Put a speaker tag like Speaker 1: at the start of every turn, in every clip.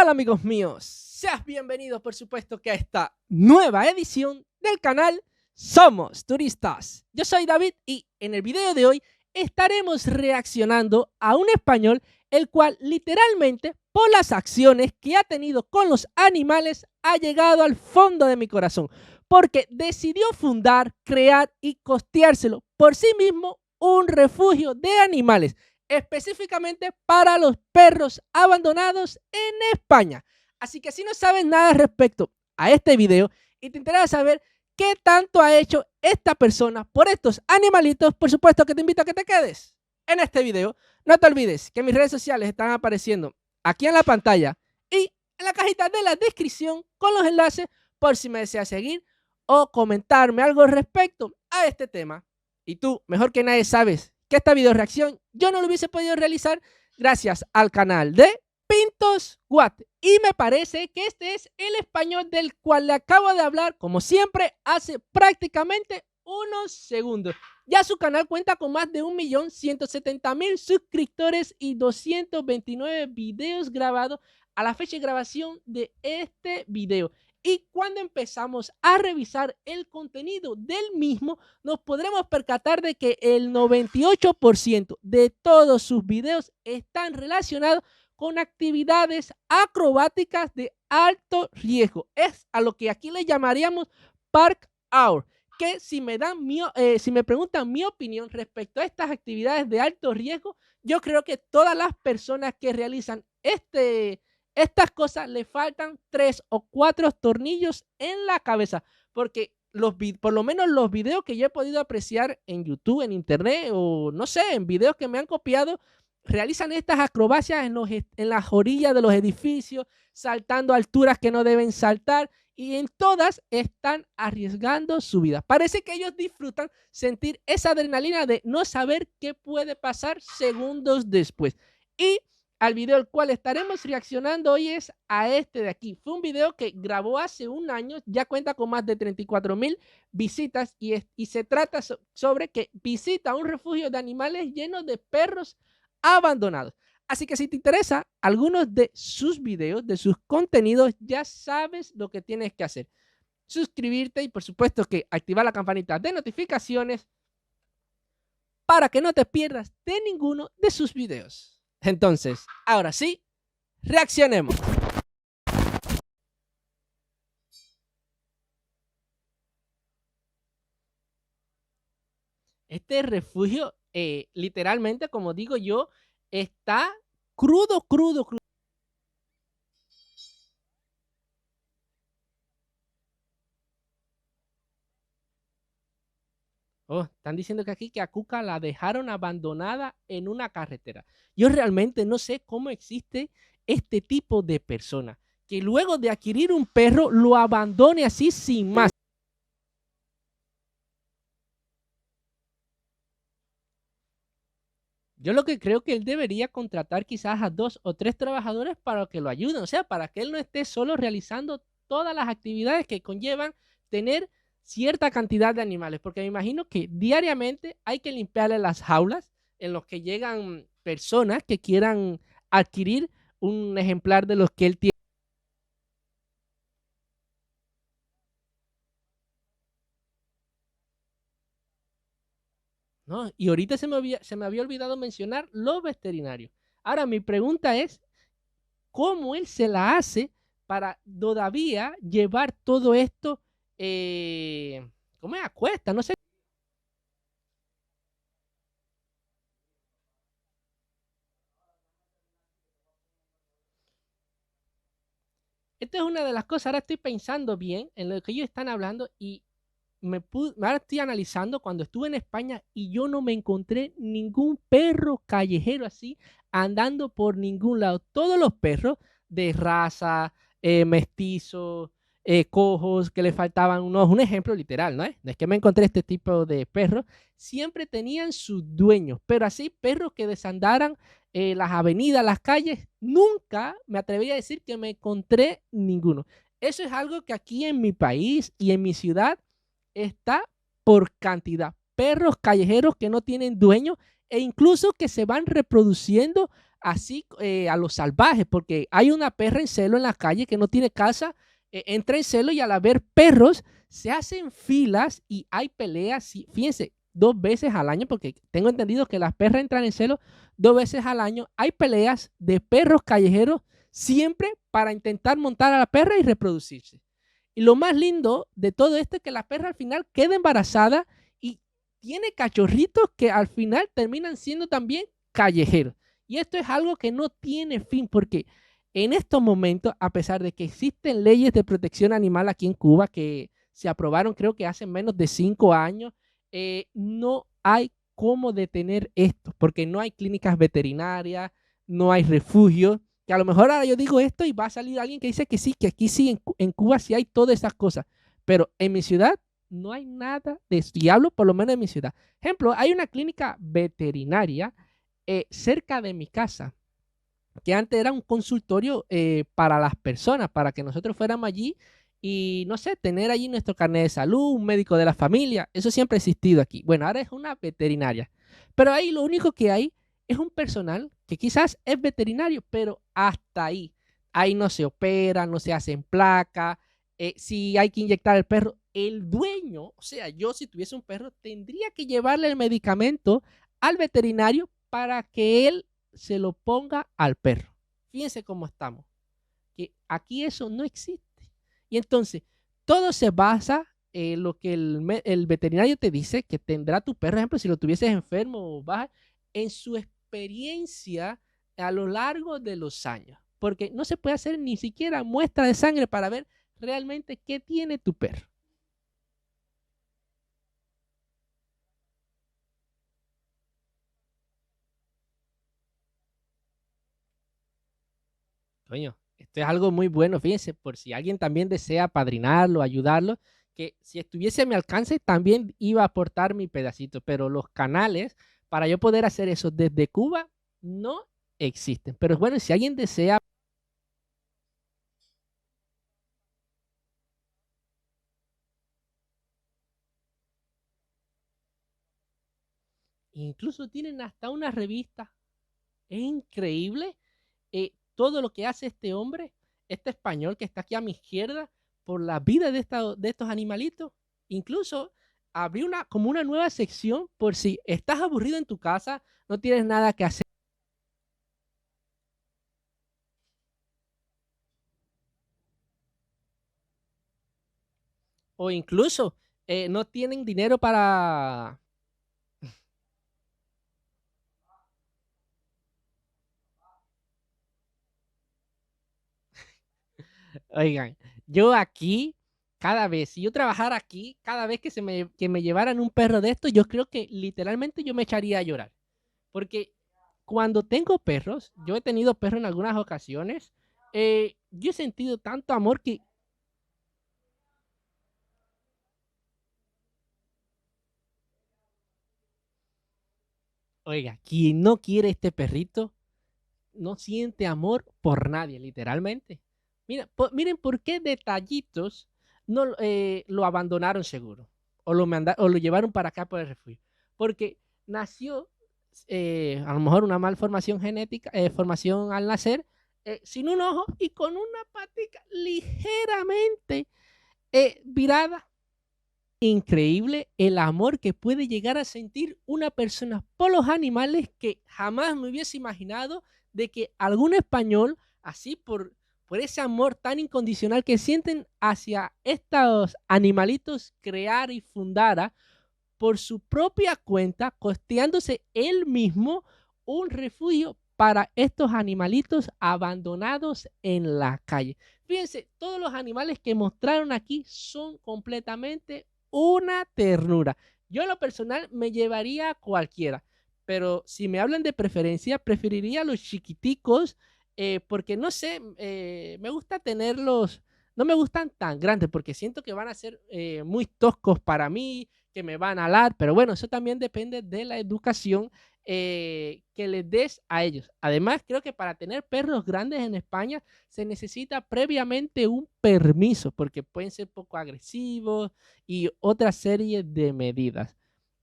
Speaker 1: tal, amigos míos? Seas bienvenidos, por supuesto, que a esta nueva edición del canal Somos Turistas. Yo soy David y en el video de hoy estaremos reaccionando a un español el cual literalmente por las acciones que ha tenido con los animales ha llegado al fondo de mi corazón, porque decidió fundar, crear y costeárselo por sí mismo un refugio de animales, específicamente para los perros abandonados en España. Así que si no sabes nada respecto a este video y te interesa saber qué tanto ha hecho esta persona por estos animalitos, por supuesto que te invito a que te quedes en este video. No te olvides que mis redes sociales están apareciendo aquí en la pantalla y en la cajita de la descripción con los enlaces por si me deseas seguir o comentarme algo respecto a este tema. Y tú, mejor que nadie, sabes que esta video reacción yo no lo hubiese podido realizar gracias al canal de Pintos What. Y me parece que este es el español del cual le acabo de hablar, como siempre, hace prácticamente unos segundos. Ya su canal cuenta con más de 1.170.000 suscriptores y 229 videos grabados a la fecha de grabación de este video. Y cuando empezamos a revisar el contenido del mismo, nos podremos percatar de que el 98% de todos sus videos están relacionados con actividades acrobáticas de alto riesgo. Es a lo que aquí le llamaríamos Park Hour. Que si me preguntan mi opinión respecto a estas actividades de alto riesgo, yo creo que todas las personas que realizan estas cosas le faltan 3 o 4 tornillos en la cabeza, porque por lo menos los videos que yo he podido apreciar en YouTube, en internet o no sé, en videos que me han copiado, realizan estas acrobacias en las orillas de los edificios, saltando alturas que no deben saltar, y en todas están arriesgando su vida. Parece que ellos disfrutan sentir esa adrenalina de no saber qué puede pasar segundos después. Y al video al cual estaremos reaccionando hoy es a este de aquí. Fue un video que grabó hace un año, ya cuenta con más de 34.000 visitas y se trata sobre que visita un refugio de animales lleno de perros abandonados. Así que si te interesa algunos de sus videos, de sus contenidos, ya sabes lo que tienes que hacer. Suscribirte y por supuesto que activar la campanita de notificaciones para que no te pierdas de ninguno de sus videos. Entonces, ahora sí, reaccionemos. Este refugio, literalmente, como digo yo, está crudo. Oh, están diciendo que aquí que a Cuca la dejaron abandonada en una carretera. Yo realmente no sé cómo existe este tipo de persona que luego de adquirir un perro lo abandone así sin más. Yo lo que creo que él debería contratar quizás a 2 o 3 trabajadores para que lo ayuden, o sea, para que él no esté solo realizando todas las actividades que conllevan tener cierta cantidad de animales, porque me imagino que diariamente hay que limpiarle las jaulas en los que llegan personas que quieran adquirir un ejemplar de los que él tiene. ¿No? Y ahorita se me había olvidado mencionar los veterinarios. Ahora, mi pregunta es, ¿cómo él se la hace para todavía llevar todo esto, ¿cómo es? A cuesta? No sé. Esta es una de las cosas, ahora estoy pensando bien en lo que ellos están hablando y ahora estoy analizando cuando estuve en España y yo no me encontré ningún perro callejero así andando por ningún lado. Todos los perros de raza, mestizos, cojos, que le faltaban unos, un ejemplo literal, ¿no es? No es que me encontré este tipo de perros, siempre tenían sus dueños, pero así perros que desandaran las avenidas, las calles, nunca me atrevería a decir que me encontré ninguno. Eso es algo que aquí en mi país y en mi ciudad está por cantidad. Perros callejeros que no tienen dueño e incluso que se van reproduciendo así a los salvajes, porque hay una perra en celo en la calle que no tiene casa, entra en celo y al haber perros se hacen filas y hay peleas, fíjense, 2 veces al año, porque tengo entendido que las perras entran en celo 2 veces al año, hay peleas de perros callejeros siempre para intentar montar a la perra y reproducirse. Y lo más lindo de todo esto es que la perra al final queda embarazada y tiene cachorritos que al final terminan siendo también callejeros. Y esto es algo que no tiene fin porque en estos momentos, a pesar de que existen leyes de protección animal aquí en Cuba que se aprobaron creo que hace menos de 5 años, no hay cómo detener esto porque no hay clínicas veterinarias, no hay refugios, que a lo mejor ahora yo digo esto y va a salir alguien que dice que sí, que aquí sí, en Cuba sí hay todas esas cosas, pero en mi ciudad no hay nada de eso. Y hablo por lo menos de mi ciudad. Ejemplo, hay una clínica veterinaria cerca de mi casa, que antes era un consultorio para las personas, para que nosotros fuéramos allí y, no sé, tener allí nuestro carnet de salud, un médico de la familia. Eso siempre ha existido aquí. Bueno, ahora es una veterinaria. Pero ahí lo único que hay es un personal que quizás es veterinario, pero hasta ahí. Ahí no se opera, no se hacen placas. Si hay que inyectar al perro, el dueño, o sea, yo si tuviese un perro, tendría que llevarle el medicamento al veterinario para que él se lo ponga al perro. Fíjense cómo estamos, que aquí eso no existe. Y entonces, todo se basa en lo que el veterinario te dice que tendrá tu perro, por ejemplo, si lo tuvieses enfermo o baja, en su experiencia a lo largo de los años. Porque no se puede hacer ni siquiera muestra de sangre para ver realmente qué tiene tu perro. Coño, esto es algo muy bueno, fíjense, por si alguien también desea padrinarlo, ayudarlo, que si estuviese a mi alcance también iba a aportar mi pedacito, pero los canales para yo poder hacer eso desde Cuba no existen. Pero bueno, si alguien desea, incluso tienen hasta una revista, es increíble todo lo que hace este hombre, este español que está aquí a mi izquierda, por la vida de estos animalitos. Incluso abrí como una nueva sección por si estás aburrido en tu casa, no tienes nada que hacer. O incluso no tienen dinero para... Oigan, yo aquí, cada vez, si yo trabajara aquí, cada vez que me llevaran un perro de esto, yo creo que literalmente yo me echaría a llorar. Porque cuando tengo perros, yo he tenido perros en algunas ocasiones, yo he sentido tanto amor que, oiga, quien no quiere este perrito, no siente amor por nadie, literalmente. Mira, miren por qué detallitos no lo abandonaron seguro o lo llevaron para acá por el refugio. Porque nació, a lo mejor una malformación genética, formación al nacer, sin un ojo y con una patica ligeramente virada. Increíble el amor que puede llegar a sentir una persona por los animales que jamás me hubiese imaginado de que algún español, así por ese amor tan incondicional que sienten hacia estos animalitos, creara y fundara por su propia cuenta, costeándose él mismo un refugio para estos animalitos abandonados en la calle. Fíjense, todos los animales que mostraron aquí son completamente una ternura. Yo en lo personal me llevaría a cualquiera, pero si me hablan de preferencia, preferiría a los chiquiticos porque no sé, me gusta tenerlos, no me gustan tan grandes porque siento que van a ser muy toscos para mí, que me van a alar, pero bueno, eso también depende de la educación que les des a ellos. Además, creo que para tener perros grandes en España se necesita previamente un permiso, porque pueden ser poco agresivos y otra serie de medidas.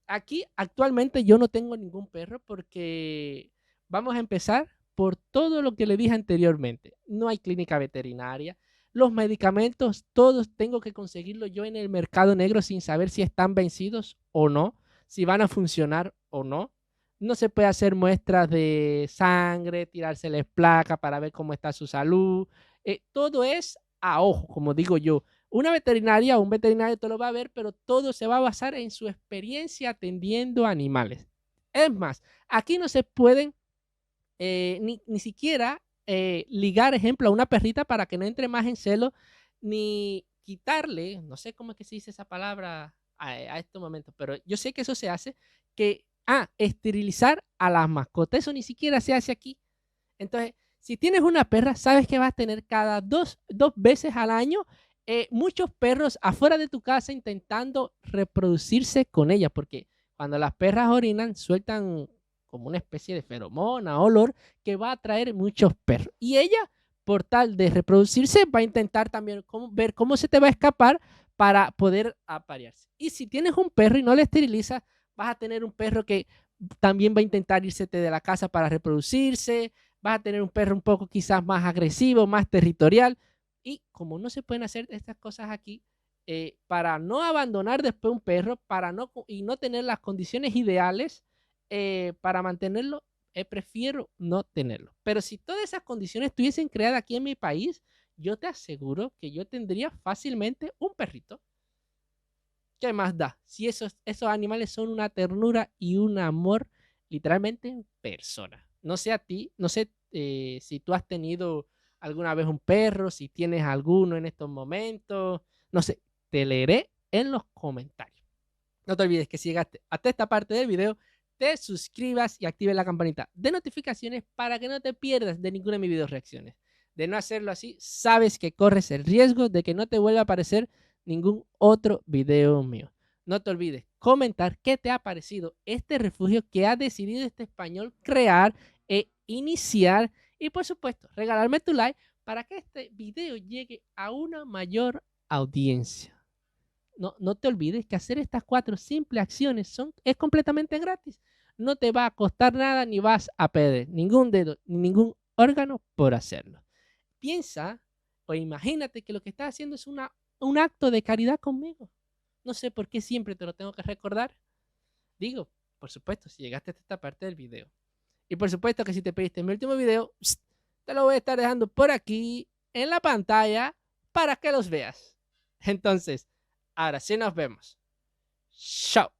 Speaker 1: Aquí actualmente yo no tengo ningún perro porque vamos a empezar. por todo lo que le dije anteriormente. No hay clínica veterinaria. Los medicamentos, todos tengo que conseguirlos yo en el mercado negro sin saber si están vencidos o no, si van a funcionar o no. No se puede hacer muestras de sangre, tirárseles placa para ver cómo está su salud. Todo es a ojo, como digo yo. Una veterinaria o un veterinario te lo va a ver, pero todo se va a basar en su experiencia atendiendo animales. Es más, aquí no se pueden ni siquiera ligar, ejemplo, a una perrita para que no entre más en celo, ni quitarle, no sé cómo es que se dice esa palabra a estos momentos, pero yo sé que eso se hace, esterilizar a las mascotas, eso ni siquiera se hace aquí. Entonces, si tienes una perra, sabes que vas a tener cada dos veces al año muchos perros afuera de tu casa intentando reproducirse con ella, porque cuando las perras orinan, sueltan como una especie de feromona, olor, que va a atraer muchos perros. Y ella, por tal de reproducirse, va a intentar también ver cómo se te va a escapar para poder aparearse. Y si tienes un perro y no le esterilizas, vas a tener un perro que también va a intentar irse de la casa para reproducirse, vas a tener un perro un poco quizás más agresivo, más territorial. Y como no se pueden hacer estas cosas aquí, para no abandonar después un perro, y no tener las condiciones ideales para mantenerlo, prefiero no tenerlo. Pero si todas esas condiciones estuviesen creadas aquí en mi país, yo te aseguro que yo tendría fácilmente un perrito. ¿Qué más da? Si esos animales son una ternura y un amor literalmente en persona. No sé a ti, no sé si tú has tenido alguna vez un perro, si tienes alguno en estos momentos, no sé, te leeré en los comentarios. No te olvides que si llegaste hasta esta parte del video, te suscribas y actives la campanita de notificaciones para que no te pierdas de ninguna de mis videos reacciones. De no hacerlo así, sabes que corres el riesgo de que no te vuelva a aparecer ningún otro video mío. No te olvides comentar qué te ha parecido este refugio que ha decidido este español crear e iniciar. Y por supuesto, regalarme tu like para que este video llegue a una mayor audiencia. No te olvides que hacer estas 4 simples acciones es completamente gratis. No te va a costar nada ni vas a perder ningún dedo ni ningún órgano por hacerlo. Piensa o imagínate que lo que estás haciendo es un acto de caridad conmigo. No sé por qué siempre te lo tengo que recordar. Digo, por supuesto, si llegaste hasta esta parte del video. Y por supuesto que si te pediste mi último video, te lo voy a estar dejando por aquí en la pantalla para que los veas. Entonces, ahora sí nos vemos. Chao.